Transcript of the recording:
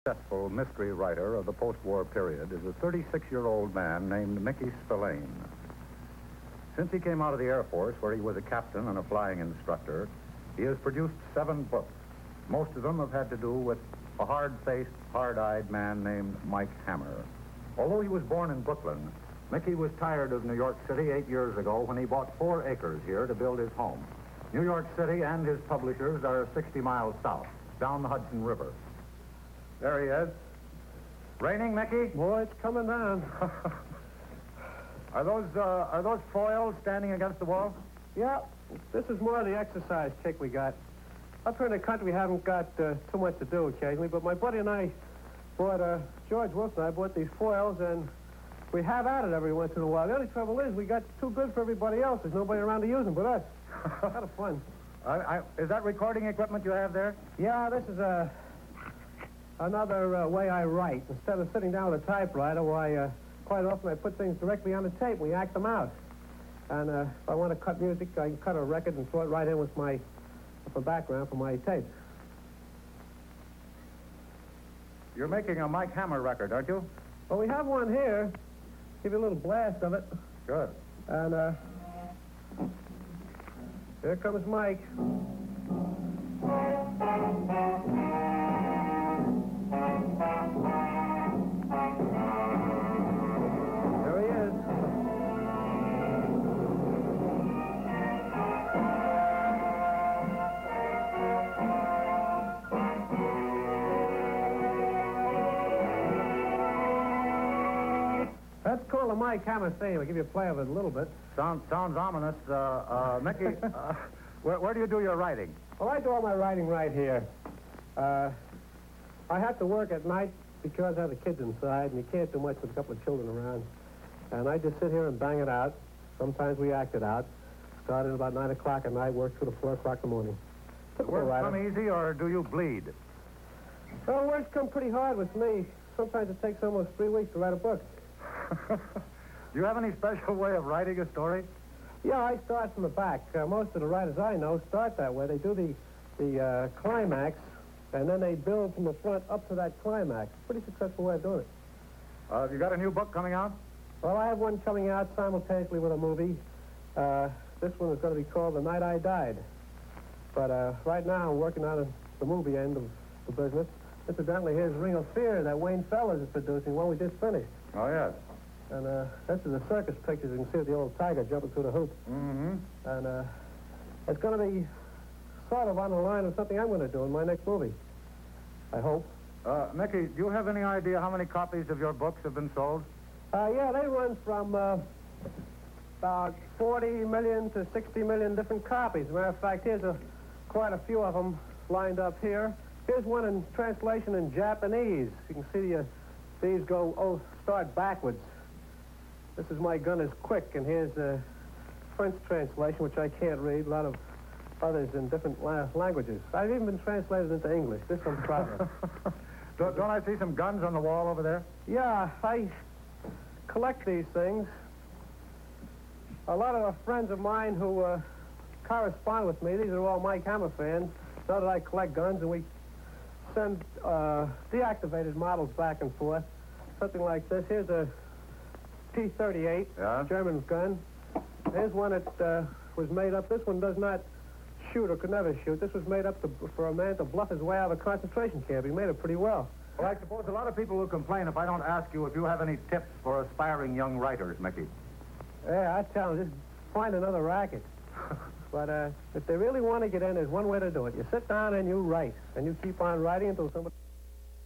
successful mystery writer of the post-war period is a 36-year-old man named Mickey Spillane. Since he came out of the Air Force, where he was a captain and a flying instructor, he has produced 7 books. Most of them have had to do with a hard-faced, hard-eyed man named Mike Hammer. Although he was born in Brooklyn, Mickey was tired of New York City 8 years ago when he bought 4 acres here to build his home. New York City and his publishers are 60 miles south, down the Hudson River. There he is. Raining, Mickey? Boy, it's coming down. Are those foils standing against the wall? Yeah, this is more of the exercise kick we got. Up here in the country, we haven't got too much to do occasionally, but my buddy and I bought, George Wilson and I bought these foils, and we have at it every once in a while. The only trouble is we got too good for everybody else. There's nobody around to use them but us. Kind of fun. Is that recording equipment you have there? Yeah, this is another way I write. Instead of sitting down with a typewriter, why, quite often I put things directly on the tape. We act them out. And if I want to cut music, I can cut a record and throw it right in with my background for my tapes. You're making a Mike Hammer record, aren't you? Well, we have one here. Give you a little blast of it. Good. And here comes Mike. There he is. That's called a Mike Hammer theme. I'll give you a play of it a little bit. Sounds ominous. Mickey, where do you do your writing? Well, I do all my writing right here. I have to work at night because I have the kids inside, and you can't do much with a couple of children around. And I just sit here and bang it out. Sometimes we act it out. Start at about 9 o'clock at night, work through to 4 o'clock in the morning. Work come easy, or do you bleed? Well, work's come pretty hard with me. Sometimes it takes almost 3 weeks to write a book. Do you have any special way of writing a story? Yeah, I start from the back. Most of the writers I know start that way. They do the climax, and then they build from the front up to that climax. Pretty successful way of doing it. Have you got a new book coming out? Well, I have one coming out simultaneously with a movie. This one is going to be called The Night I Died. But right now I'm working on the movie end of the business. Incidentally, here's Ring of Fear that Wayne Fellers is producing, one we just finished. Oh, yes. And this is a circus picture. You can see the old tiger jumping through the hoop. Mm-hmm. And it's going to be sort of on the line of something I'm going to do in my next movie. I hope. Mickey, do you have any idea how many copies of your books have been sold? Yeah, they run from about 40 million to 60 million different copies. As a matter of fact, here's quite a few of them lined up here. Here's one in translation in Japanese. You can see these start backwards. This is My Gun is Quick, and here's a French translation, which I can't read. A lot of others in different languages. I've even been translated into English. This one's proud of. Don't I see some guns on the wall over there? Yeah, I collect these things. A lot of friends of mine who correspond with me, these are all Mike Hammer fans, know that I collect guns, and we send deactivated models back and forth. Something like this. Here's a P-38, yeah? German gun. Here's one that was made up. This one does not shoot or could never shoot. This was made up for a man to bluff his way out of a concentration camp. He made it pretty well. Well, I suppose a lot of people will complain if I don't ask you if you have any tips for aspiring young writers, Mickey. Yeah, I tell them, just find another racket. But if they really want to get in, there's one way to do it. You sit down and you write, and you keep on writing until somebody...